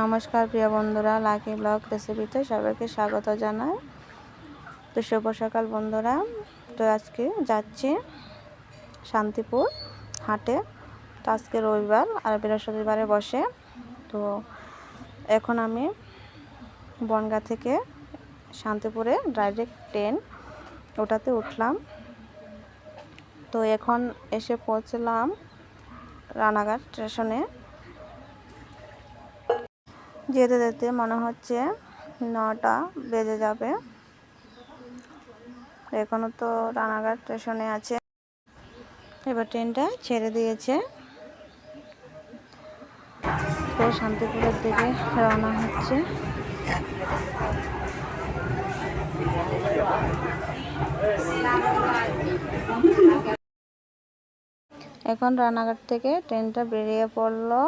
নমস্কার প্রিয় বন্ধুরা, লাকি ব্লগ রেসিপিতে সবাইকে স্বাগত জানাই। তো শুভ সকাল বন্ধুরা। তো আজকে যাচ্ছি শান্তিপুর হাটে। তো আজকে রবিবার আর বৃহস্পতিবারে বসে। তো এখন আমি বনগাঁ থেকে শান্তিপুরে ডাইরেক্ট ট্রেন ওটাতে উঠলাম। তো এখন এসে পৌঁছলাম রানাঘাট স্টেশনে। যেতে যেতে মনে হচ্ছে 9টা বেজে যাবে। এখনো তো রানাঘাট স্টেশনে আছে। এবার ট্রেনটা ছেড়ে দিয়েছে। তো শান্তিপুরের দিকে রওনা হচ্ছে। এখন রানাঘাট থেকে ট্রেনটা বেরিয়ে পড়লো।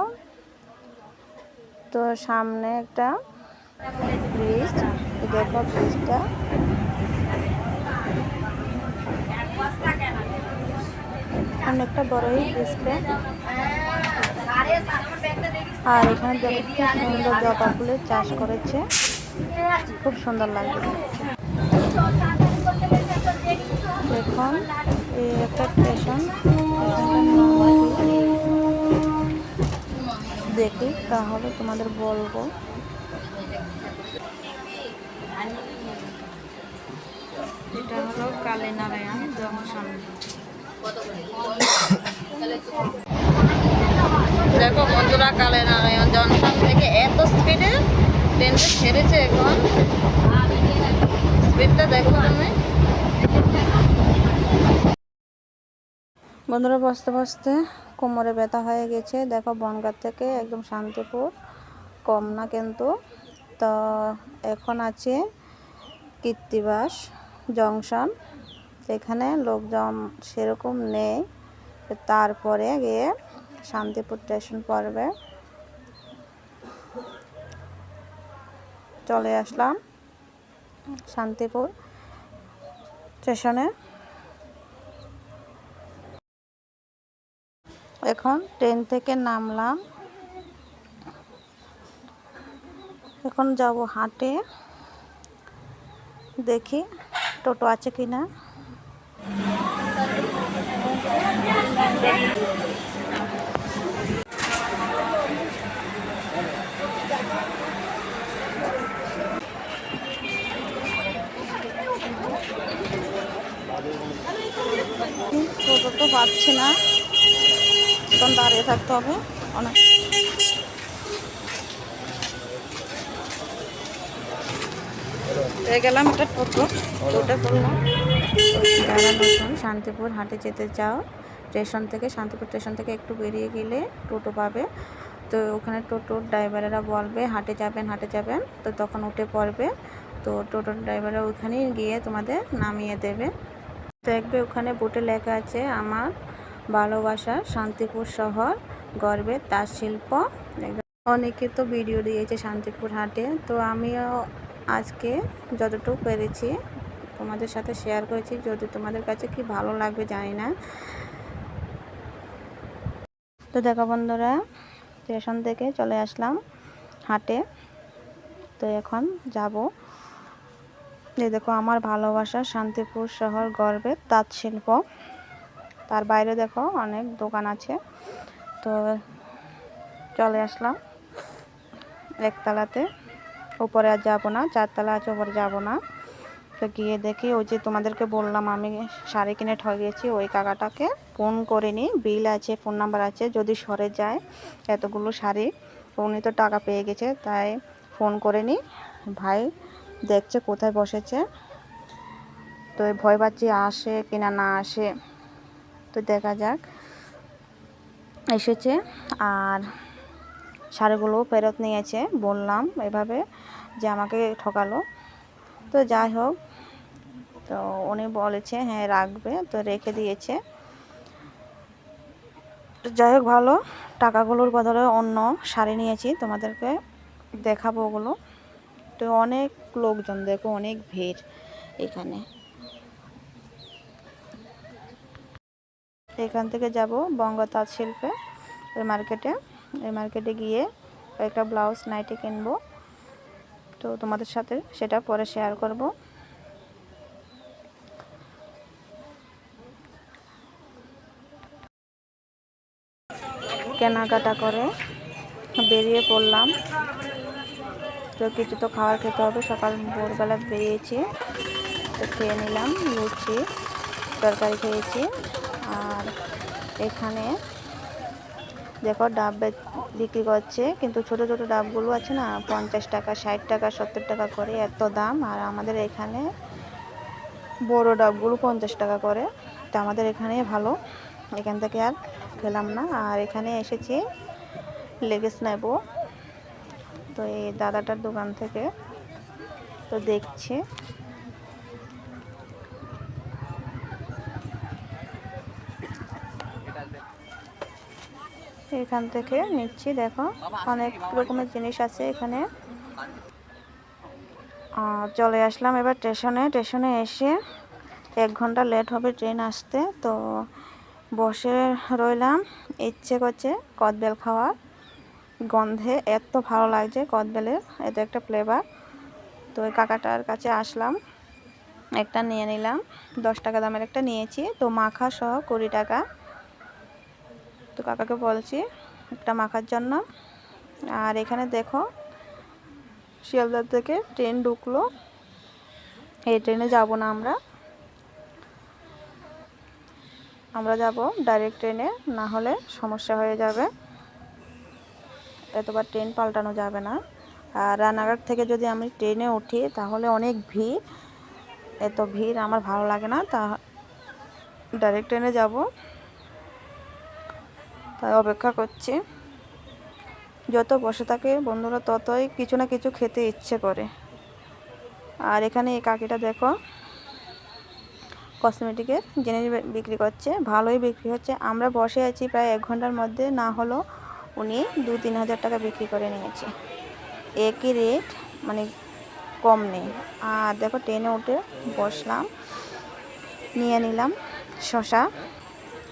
তো সামনে একটা ব্রিজ, দেখো ব্রিজটা অনেকটা বড়ই ব্রিজটা। আর এখানে দেখো খুব সুন্দর জবা ফুলের চাষ করেছে, খুব সুন্দর লাগবে। এখন এই একটা স্টেশন, দেখি তাহলে তোমাদের বলবো। এটা হলো কালীনারায়ণ জংশন। দেখো বন্ধুরা, কালীনারায়ণ জংশন থেকে এত স্পিডে ট্রেনটা ছেড়েছে। এখন স্পিডটা দেখো তুমি বন্ধুরা। বসতে বসতে কোমরে ব্যথা হয়ে গেছে। দেখো বনগাঁ থেকে একদম শান্তিপুর কম না কিন্তু। তো এখন আছে কৃত্তিবাস জংশন। এখানে লোকজন সেরকম নেই। তারপরে গিয়ে শান্তিপুর স্টেশন পড়বে। চলে আসলাম শান্তিপুর স্টেশনে। এখন ট্রেন থেকে নামলাম। এখন যাব হাটে, দেখি টোটো আছে কিনা। টোটো তো পাচ্ছি না, এখন দাঁড়িয়ে থাকতে হবে অনেক। পেয়ে গেলাম একটা টোটো, টোটো করলাম। যারা নতুন শান্তিপুর হাটে যেতে চাও, স্টেশন থেকে শান্তিপুর স্টেশন থেকে একটু বেরিয়ে গেলে টোটো পাবে। তো ওখানে টোটোর ড্রাইভারেরা বলবে হাটে যাবেন হাটে যাবেন, তো তখন উঠে পড়বে। তো টোটোর ড্রাইভাররা ওখানে গিয়ে তোমাদের নামিয়ে দেবে। দেখবে ওখানে বোর্ডে লেখা আছে আমার ভালোবাসা শান্তিপুর শহর, গর্বের তাঁত শিল্প। অনেকে তো ভিডিও দিয়েছে শান্তিপুর হাটে, তো আমিও আজকে যতটুকু পেরেছি তোমাদের সাথে শেয়ার করেছি। যদি তোমাদের কাছে কি ভালো লাগবে জানি না। তো দেখো বন্ধুরা, স্টেশন থেকে চলে আসলাম হাটে। তো এখন যাব। দেখো আমার ভালোবাসা শান্তিপুর শহর, গর্বের তাঁত শিল্প। তার বাইরে দেখো অনেক দোকান আছে। তো চলে আসলাম একতলাতে, উপরে আর যাবো না। 4তলা আছে, উপরে যাব না। তো গিয়ে দেখি ওই যে তোমাদেরকে বললাম আমি শাড়ি কিনে ঠকিয়েছি, ওই কাকাটাকে ফোন করে নিই। বিল আছে, ফোন নাম্বার আছে, যদি সরে যায় এতগুলো শাড়ি। উনি তো টাকা পেয়ে গেছে, তাই ফোন করে নিই। ভাই দেখছে কোথায় বসেছে। তো ভয় পাচ্ছি আসে কিনা না আসে। তো দেখা যাক। এসেছে আর শাড়িগুলো ফেরত নিয়েছে। বললাম এভাবে যে আমাকে ঠকালো। তো যাই হোক, তো উনি বলেছে হ্যাঁ রাখবে, তো রেখে দিয়েছে। তো যাই হোক ভালো। টাকাগুলোর বদলে অন্য শাড়ি নিয়েছি, তোমাদেরকে দেখাবো ওগুলো। তো অনেক লোকজন, দেখো অনেক ভিড় এখানে। এখান থেকে যাব বঙ্গ তাঁত শিল্পে, এই মার্কেটে। এই মার্কেটে গিয়ে কয়েকটা ব্লাউজ নাইটি কিনবো, তো তোমাদের সাথে সেটা পরে শেয়ার করব। কেনাকাটা করে বেরিয়ে পড়লাম, তো কিছু তো খাবার খেতে হবে, সকাল ভোরবেলা বেরিয়েছি, তো খেয়ে নিলাম, লুচি তরকারি খেয়েছি। আর এখানে দেখো ডাব বিক্রি করছে, কিন্তু ছোট ছোট ডাবগুলো আছে না 50 টাকা, 60 টাকা, 70 টাকা করে এত দাম। আর আমাদের এখানে বড় ডাবগুলো 50 টাকা করে, তো আমাদের এখানে ভালো, এখান থেকে আর খেলাম না। আর এখানে এসেছি লেগিস নেব, তো এই দাদাটার দোকান থেকে তো দেখছি। এখান থেকে নিচ্ছি, দেখো অনেক রকমের জিনিস আছে এখানে। চলে আসলাম এবার স্টেশনে এসে 1 ঘন্টা লেট হবে ট্রেন আসতে, তো বসে রইলাম। ইচ্ছে করছে কদবেল খাওয়ার, গন্ধে এত ভালো লাগছে কদবেলের, এটা একটা ফ্লেভার। তো ওই কাকাটার কাছে আসলাম, একটা নিয়ে নিলাম, 10 টাকা দামের একটা নিয়েছি, তো মাখা সহ 20 টাকা। তো কাকাকে বলছি একটা মাখার জন্য। আর এখানে দেখো শিয়ালদা থেকে ট্রেন ঢুকলো, এই ট্রেনে যাব না, আমরা যাব ডাইরেক্ট ট্রেনে, না হলে সমস্যা হয়ে যাবে, এতবার ট্রেন পাল্টানো যাবে না। আর রানাঘাট থেকে যদি আমি ট্রেনে উঠি তাহলে অনেক ভিড়, এত ভিড় আমার ভালো লাগে না, তা ডাইরেক্ট ট্রেনে যাব, তাই অপেক্ষা করছি। যত বসে থাকে বন্ধুরা ততই কিছু না কিছু খেতে ইচ্ছে করে। আর এখানে এই কাকিটা দেখো কসমেটিকের জিনিস বিক্রি করছে, ভালোই বিক্রি হচ্ছে। আমরা বসে আছি প্রায় 1 ঘন্টার মধ্যে, না হলো উনি 2-3 হাজার টাকা বিক্রি করে নিয়েছে, একই রেট, মানে কম নেই। আর দেখো ট্রেনে উঠে বসলাম, নিয়ে নিলাম শসা,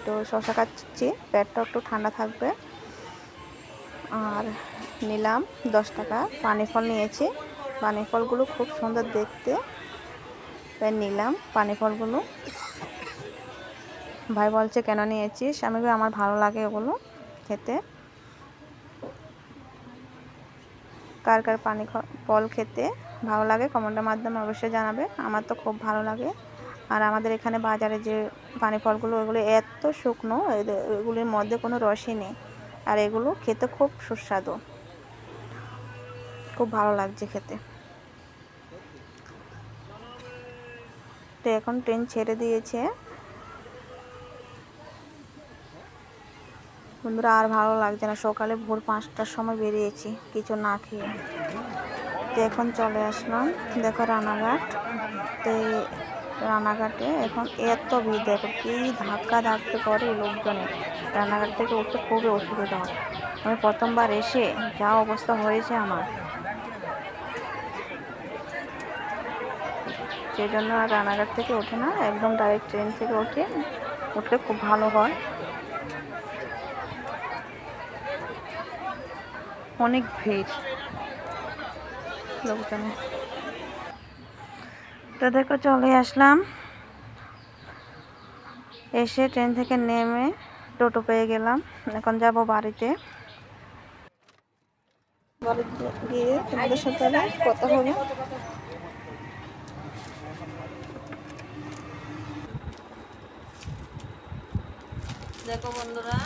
তো শসা খাচ্ছি, পেটটা একটু ঠান্ডা থাকবে। আর নিলাম 10 টাকা পানি ফল নিয়েছি, পানি ফলগুলো খুব সুন্দর দেখতে, তাই নিলাম পানি ফলগুলো। ভাই বলছে কেন নিয়েছিস, আমি আমার ভালো লাগে ওগুলো খেতে। কার কার পানি ফল খেতে ভালো লাগে কমেন্টের মাধ্যমে অবশ্যই জানাবে, আমার তো খুব ভালো লাগে। আর আমাদের এখানে বাজারে যে পানি ফলগুলো, ওগুলো এত শুকনো, এগুলির মধ্যে কোনো রসই নেই, আর এগুলো খেতে খুব সুস্বাদু, খুব ভালো লাগছে খেতে। তো এখন ট্রেন ছেড়ে দিয়েছে বন্ধুরা, আর ভালো লাগছে না, সকালে ভোর 5টার সময় বেরিয়েছি কিছু না খেয়ে। তো এখন চলে আসলাম দেখো রানাঘাট, তো রানাঘাটে এখন এত ভিড়, দেখো কি ধাক্কা করে লোকজনে, রানাঘাট থেকে উঠতে খুবই অসুবিধা হয়। আমি প্রথমবার এসে যা অবস্থা হয়েছে আমার, সেই জন্য আর রানাঘাট থেকে ওঠে না, একদম ডাইরেক্ট ট্রেন থেকে উঠলে খুব ভালো হয়। অনেক ভিড় লোকজনে। তো দেখো চলে আসলাম, এসে ট্রেন থেকে নেমে টোটো পেয়ে গেলাম, এখন যাব বাড়িতে গিয়ে তোমাদের সাথে কথা হবে। দেখো বন্ধুরা,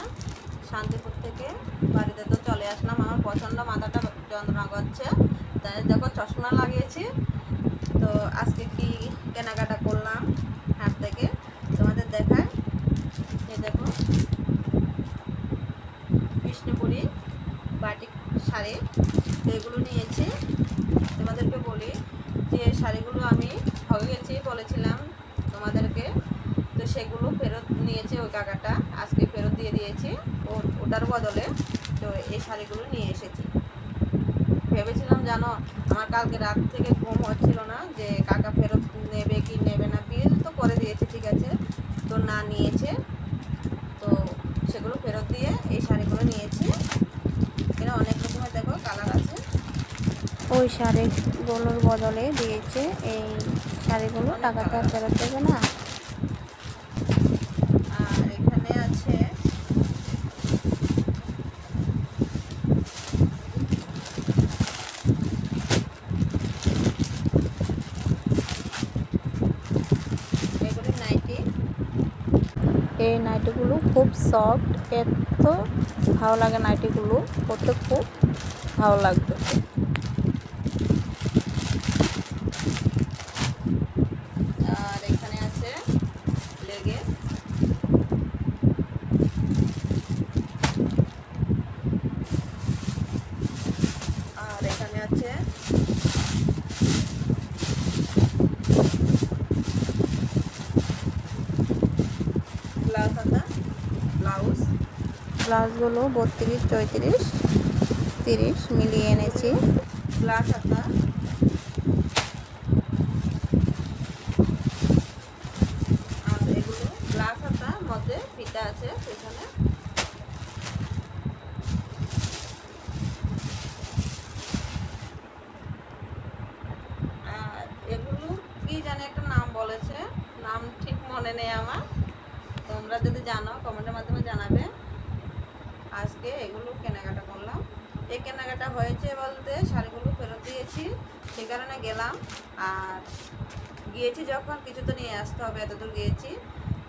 শান্তিপুর থেকে বাড়িতে তো চলে আসলাম, আমার প্রচণ্ড মাথাটা যন্ত্রণা করছে, তাই দেখো চশমা লাগিয়েছি। তো আজকে কি কেনাকাটা করলাম হাট থেকে তোমাদের দেখায়। এই দেখো বিষ্ণুপুরি বাটিক শাড়ি, তো এগুলো নিয়েছি। তোমাদেরকে বলি যে শাড়িগুলো আমি ঠকে গেছি বলেছিলাম তোমাদেরকে, তো সেগুলো ফেরত নিয়েছে ওই কাকাটা, আজকে ফেরত দিয়ে দিয়েছি ওটার বদলে। তো এই শাড়িগুলো নিয়ে এসেছি। ভেবেছিলাম জানো, আমার কালকে রাত থেকে ঘুম হচ্ছিল না যে কাকা ফেরত নেবে কি নেবে না, বিল তো করে দিয়েছে ঠিক আছে, তো না নিয়েছে, তো সেগুলো ফেরত দিয়ে এই শাড়িগুলো নিয়েছি। এরা অনেক রকমের দেখো কালার ওই শাড়িগুলোর বদলে দিয়েছে এই শাড়িগুলো, টাকা তো আর ফেরত দেবে না। আর এখানে আছে এগুলো নাইটি। এই নাইটিগুলো খুব সফট, এত ভালো লাগে নাইটিগুলো পরতে, খুব ভালো লাগবে। আর এখানে আছে লেগিংস। আর এখানে আছে ব্লাউজ হাতা, ব্লাউজগুলো 32, 34, 30 মিলিয়ে এনেছি। ব্লাউজ হাতা। আর এগুলো ব্লাউজ হাতার মধ্যে ফিতা আছে পেছনে। আর এগুলো কি জানি একটা নাম বলেছে, নাম ঠিক মনে নেই আমার। তোমরা যদি জানো কমেন্টের মাধ্যমে জানাবে। আজকে এগুলো কেনাকাটা করলাম। এই কেনাকাটা হয়েছে বলতে শাড়িগুলো ফেরত দিয়েছি, সে কারণে গেলাম। আর গিয়েছি যখন কিছু তো নিয়ে আসতে হবে, এতদূর গিয়েছি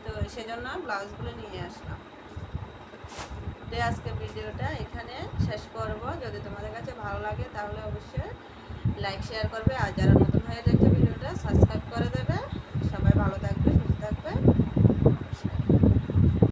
তো সেজন্য ব্লাউজগুলো নিয়ে আসলাম। তো আজকে ভিডিওটা এখানে শেষ করব। যদি তোমাদের কাছে ভালো লাগে তাহলে অবশ্যই লাইক শেয়ার করবে, আর যারা নতুন হয়ে দেখছে ভিডিওটা সাবস্ক্রাইব করে দেবে। সবাই ভালো থাকবে, সুস্থ থাকবে।